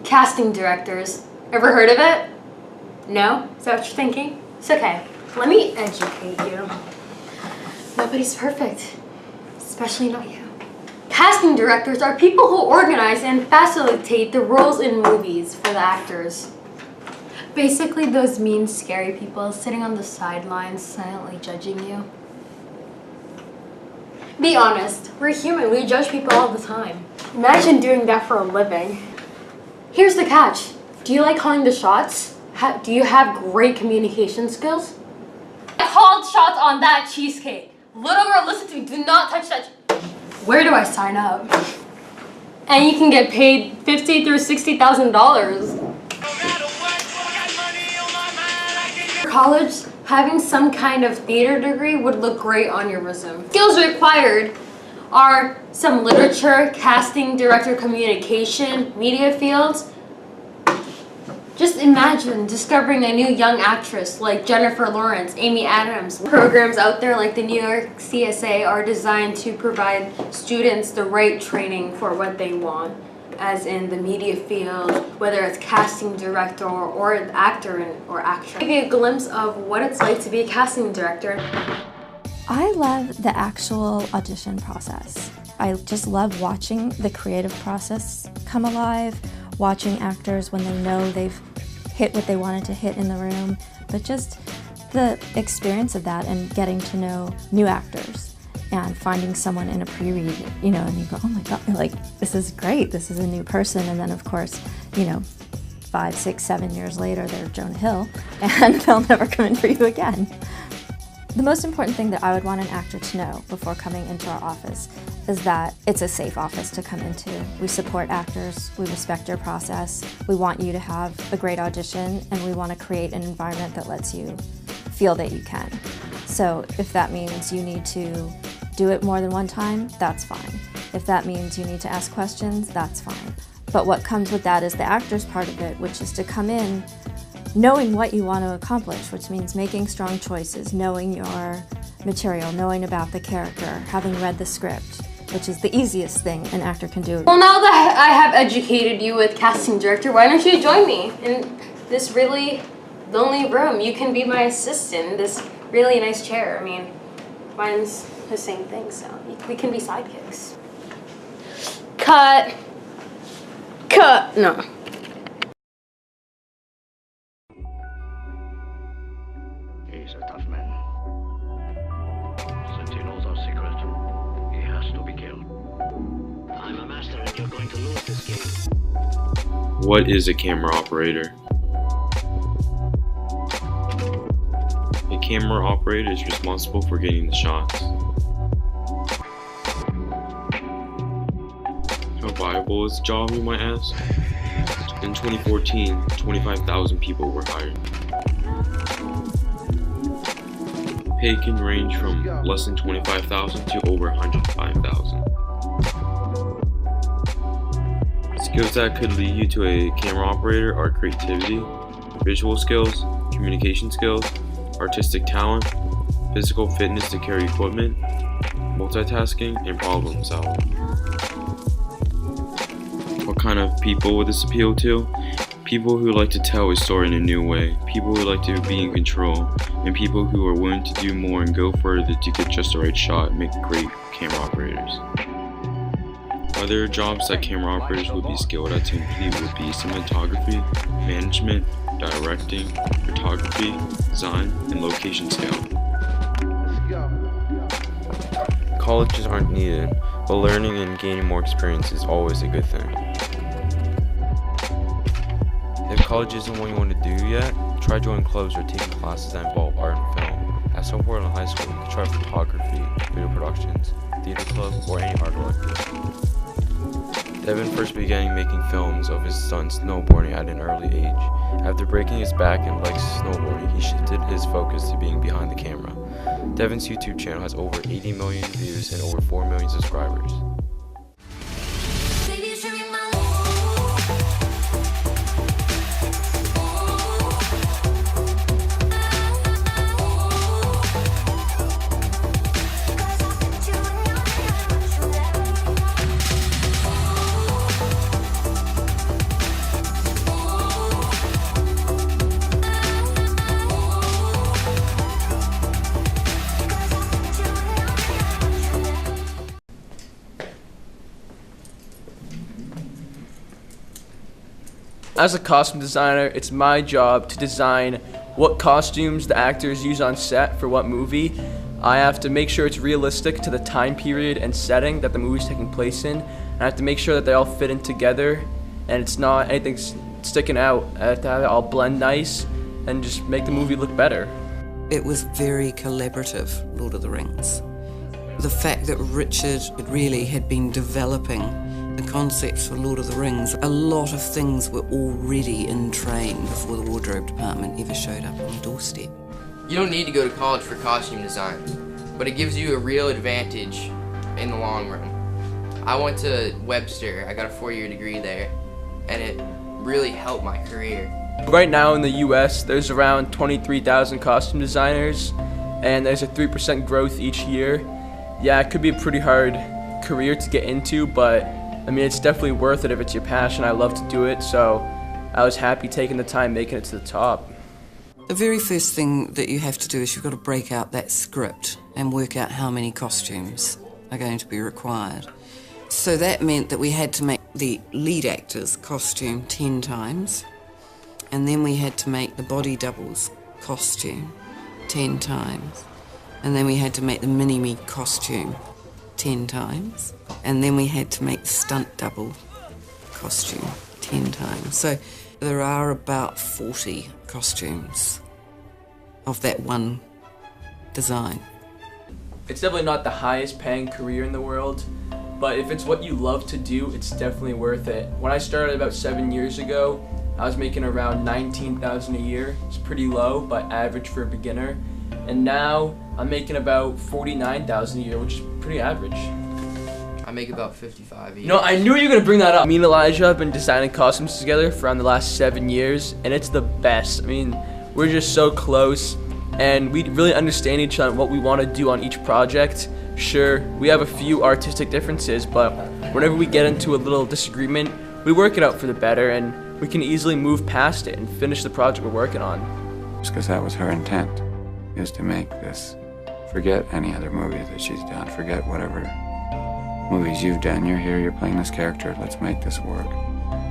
Casting directors. Ever heard of it? No? Is that what you're thinking? It's okay. Let me educate you. Nobody's perfect, especially not you. Casting directors are people who organize and facilitate the roles in movies for the actors. Basically, those mean, scary people sitting on the sidelines silently judging you. Be honest, we're human, we judge people all the time. Imagine doing that for a living. Here's the catch. Do you like calling the shots? Do you have great communication skills? I called shots on that cheesecake. Little girl, listen to me, do not touch that. Where do I sign up? And you can get paid $50,000 through $60,000. For college, having some kind of theater degree would look great on your resume. Skills required are some literature, casting, director, communication, media fields. Just imagine discovering a new young actress like Jennifer Lawrence, Amy Adams. Programs out there like the New York CSA are designed to provide students the right training for what they want, as in the media field, whether it's casting director or actor or actress. Give you a glimpse of what it's like to be a casting director. I love the actual audition process. I just love watching the creative process come alive, watching actors when they know they've hit what they wanted to hit in the room, but just the experience of that and getting to know new actors and finding someone in a pre-read, you know, and you go, oh my God, like, this is great, this is a new person. And then of course, you know, 5, 6, 7 years later, they're Jonah Hill and they'll never come in for you again. The most important thing that I would want an actor to know before coming into our office is that it's a safe office to come into. We support actors, we respect your process, we want you to have a great audition, and we want to create an environment that lets you feel that you can. So if that means you need to do it more than one time, that's fine. If that means you need to ask questions, that's fine. But what comes with that is the actor's part of it, which is to come in knowing what you want to accomplish, which means making strong choices, knowing your material, knowing about the character, having read the script, which is the easiest thing an actor can do. Well, now that I have educated you with casting director, why don't you join me in this really lonely room? You can be my assistant in this really nice chair. I mean, mine's the same thing, so we can be sidekicks. Cut. Cut. No. He's a tough man. Since he knows our secret, he has to be killed. I'm a master and you're going to lose this game. What is a camera operator? A camera operator is responsible for getting the shots. How viable is the job, you might ask? In 2014, 25,000 people were hired. Pay can range from less than 25,000 to over 105,000. Skills that could lead you to a camera operator are creativity, visual skills, communication skills, artistic talent, physical fitness to carry equipment, multitasking, and problem solving. What kind of people would this appeal to? People who like to tell a story in a new way, people who like to be in control, and people who are willing to do more and go further to get just the right shot and make great camera operators. Other jobs that camera operators would be skilled at to complete would be cinematography, management, directing, photography, design, and location scale. Colleges aren't needed, but learning and gaining more experience is always a good thing. If college isn't what you want to do yet, try joining clubs or taking classes that involve art and film. At some point in high school, you can try photography, video productions, theater club, or any art elective. Devin first began making films of his son snowboarding at an early age. After breaking his back and legs snowboarding, he shifted his focus to being behind the camera. Devin's YouTube channel has over 80 million views and over 4 million subscribers. As a costume designer, it's my job to design what costumes the actors use on set for what movie. I have to make sure it's realistic to the time period and setting that the movie's taking place in. I have to make sure that they all fit in together and it's not anything sticking out. I have to have it all blend nice and just make the movie look better. It was very collaborative, Lord of the Rings. The fact that Richard really had been developing the concepts for Lord of the Rings, a lot of things were already in train before the wardrobe department ever showed up on the doorstep. You don't need to go to college for costume design, but it gives you a real advantage in the long run. I went to Webster, I got a 4-year degree there, and it really helped my career. Right now in the US, there's around 23,000 costume designers, and there's a 3% growth each year. Yeah, it could be a pretty hard career to get into, but I mean, it's definitely worth it if it's your passion. I love to do it, so I was happy taking the time making it to the top. The very first thing that you have to do is you've got to break out that script and work out how many costumes are going to be required. So that meant that we had to make the lead actor's costume 10 times, and then we had to make the body double's costume 10 times, and then we had to make the mini-me costume 10 times, and then we had to make the stunt double costume 10 times. So there are about 40 costumes of that one design. It's definitely not the highest paying career in the world, but if it's what you love to do, it's definitely worth it. When I started about 7 years ago, I was making around $19,000 a year. It's pretty low, but average for a beginner. And now I'm making about $49,000 a year, which is pretty average. I make about 55 a year. No, I knew you were gonna bring that up. Me and Elijah have been designing costumes together for around the last 7 years, and it's the best. I mean, we're just so close, and we really understand each other and what we want to do on each project. Sure, we have a few artistic differences, but whenever we get into a little disagreement, we work it out for the better, and we can easily move past it and finish the project we're working on. Just because that was her intent, is to make this, forget any other movies that she's done, forget whatever movies you've done. You're here, you're playing this character, let's make this work,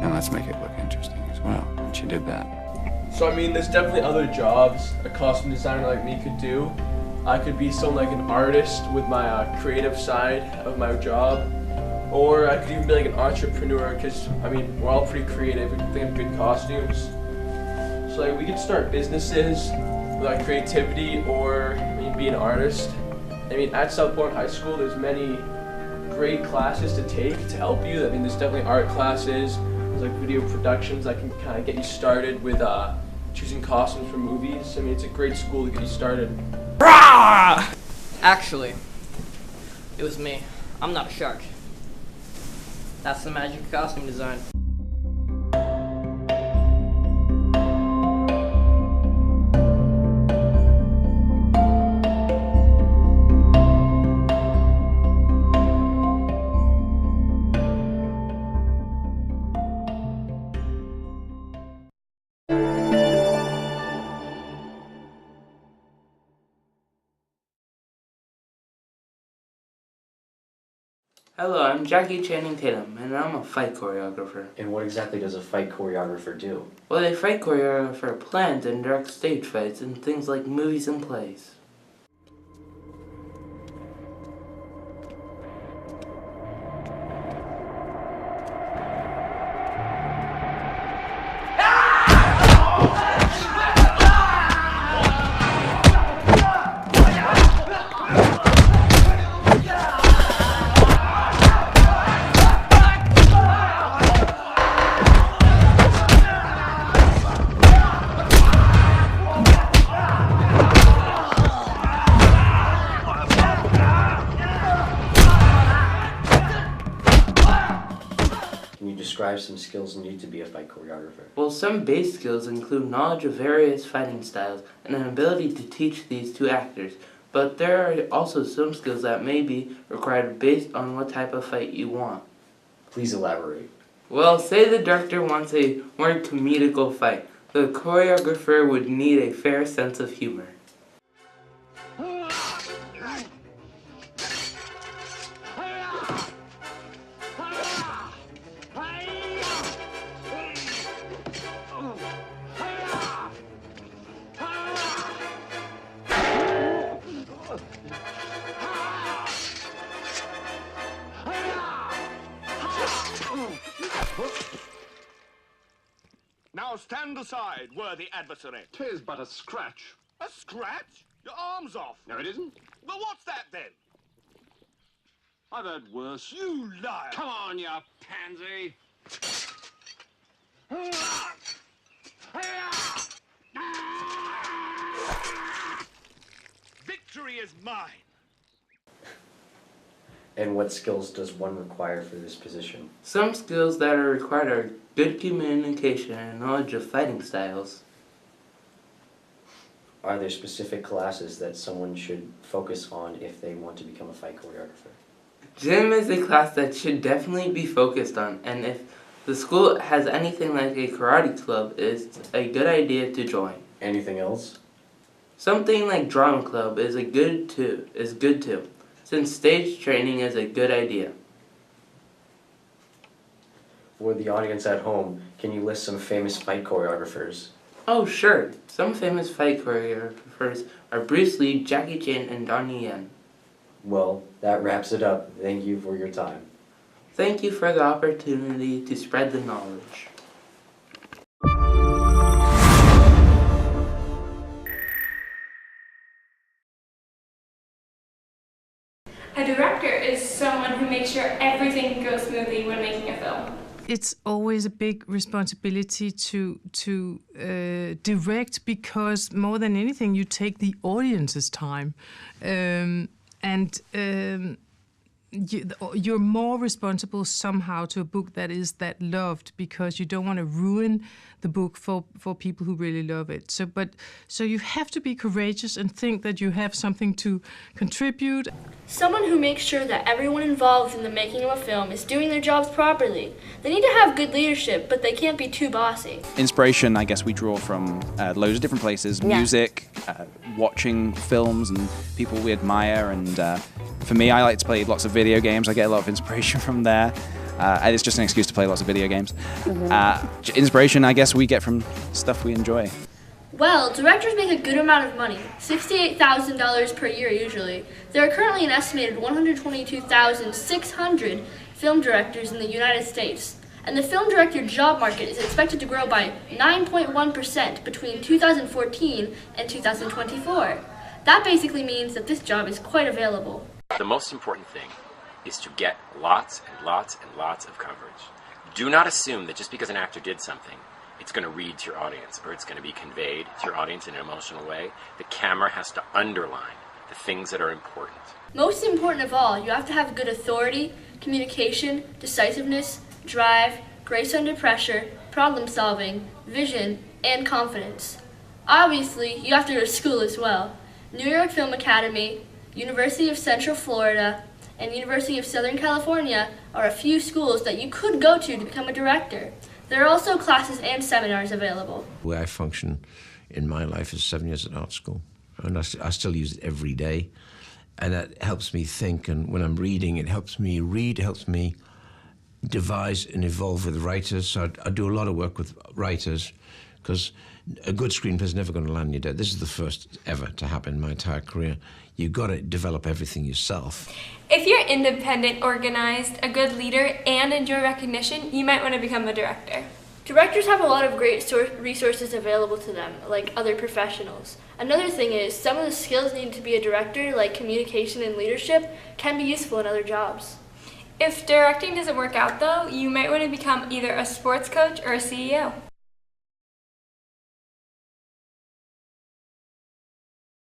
and let's make it look interesting as well. And she did that. So I mean, there's definitely other jobs a costume designer like me could do. I could be someone like an artist with my creative side of my job, or I could even be like an entrepreneur, because I mean, we're all pretty creative, we can think of good costumes. So like, we could start businesses with like creativity, or I mean, be an artist. I mean, at South Point High School, there's many great classes to take to help you. I mean, there's definitely art classes, there's like video productions that can kind of get you started with choosing costumes for movies. I mean, it's a great school to get you started. Actually, it was me. I'm not a shark. That's the magic of costume design. Hello, I'm Jackie Channing Tatum, and I'm a fight choreographer. And what exactly does a fight choreographer do? Well, a fight choreographer plans and directs stage fights in things like movies and plays. Describe some skills needed to be a fight choreographer. Well, some base skills include knowledge of various fighting styles and an ability to teach these to actors, but there are also some skills that may be required based on what type of fight you want. Please elaborate. Well, say the director wants a more comedical fight. The choreographer would need a fair sense of humor. Now stand aside, worthy adversary. 'Tis but a scratch. A scratch? Your arm's off. No, it isn't. Well, what's that then? I've heard worse. You liar! Come on, you pansy. Victory is mine. And what skills does one require for this position? Some skills that are required are good communication and knowledge of fighting styles. Are there specific classes that someone should focus on if they want to become a fight choreographer? Gym is a class that should definitely be focused on, and if the school has anything like a karate club, it's a good idea to join. Anything else? Something like drama club is good too, since stage training is a good idea. For the audience at home, can you list some famous fight choreographers? Oh sure, some famous fight choreographers are Bruce Lee, Jackie Chan, and Donnie Yen. Well, that wraps it up. Thank you for your time. Thank you for the opportunity to spread the knowledge. A director is someone who makes sure everything goes smoothly when making a film. It's always a big responsibility to direct, because more than anything you take the audience's time, you're more responsible somehow to a book that is that loved, because you don't want to ruin the book for people who really love it. So you have to be courageous and think that you have something to contribute. Someone who makes sure that everyone involved in the making of a film is doing their jobs properly. They need to have good leadership, but they can't be too bossy. Inspiration, I guess we draw from loads of different places. Music, watching films and people we admire, and for me, I like to play lots of video games. I get a lot of inspiration from there. And it's just an excuse to play lots of video games. Inspiration, I guess, we get from stuff we enjoy. Well, directors make a good amount of money, $68,000 per year usually. There are currently an estimated 122,600 film directors in the United States, and the film director job market is expected to grow by 9.1% between 2014 and 2024. That basically means that this job is quite available. The most important thing is to get lots and lots and lots of coverage. Do not assume that just because an actor did something, it's going to read to your audience or it's going to be conveyed to your audience in an emotional way. The camera has to underline the things that are important. Most important of all, you have to have good authority, communication, decisiveness, drive, grace under pressure, problem solving, vision, and confidence. Obviously, you have to go to school as well. New York Film Academy, University of Central Florida, and University of Southern California are a few schools that you could go to become a director. There are also classes and seminars available. The way I function in my life is 7 years at art school, and I still use it every day, and that helps me think, and when I'm reading, it helps me read, it helps me devise and evolve with writers. So I do a lot of work with writers, because a good screenplay is never going to land you dead. This is the first ever to happen in my entire career. You've got to develop everything yourself. If you're independent, organized, a good leader, and enjoy recognition, you might want to become a director. Directors have a lot of great resources available to them, like other professionals. Another thing is, some of the skills needed to be a director, like communication and leadership, can be useful in other jobs. If directing doesn't work out though, you might want to become either a sports coach or a CEO.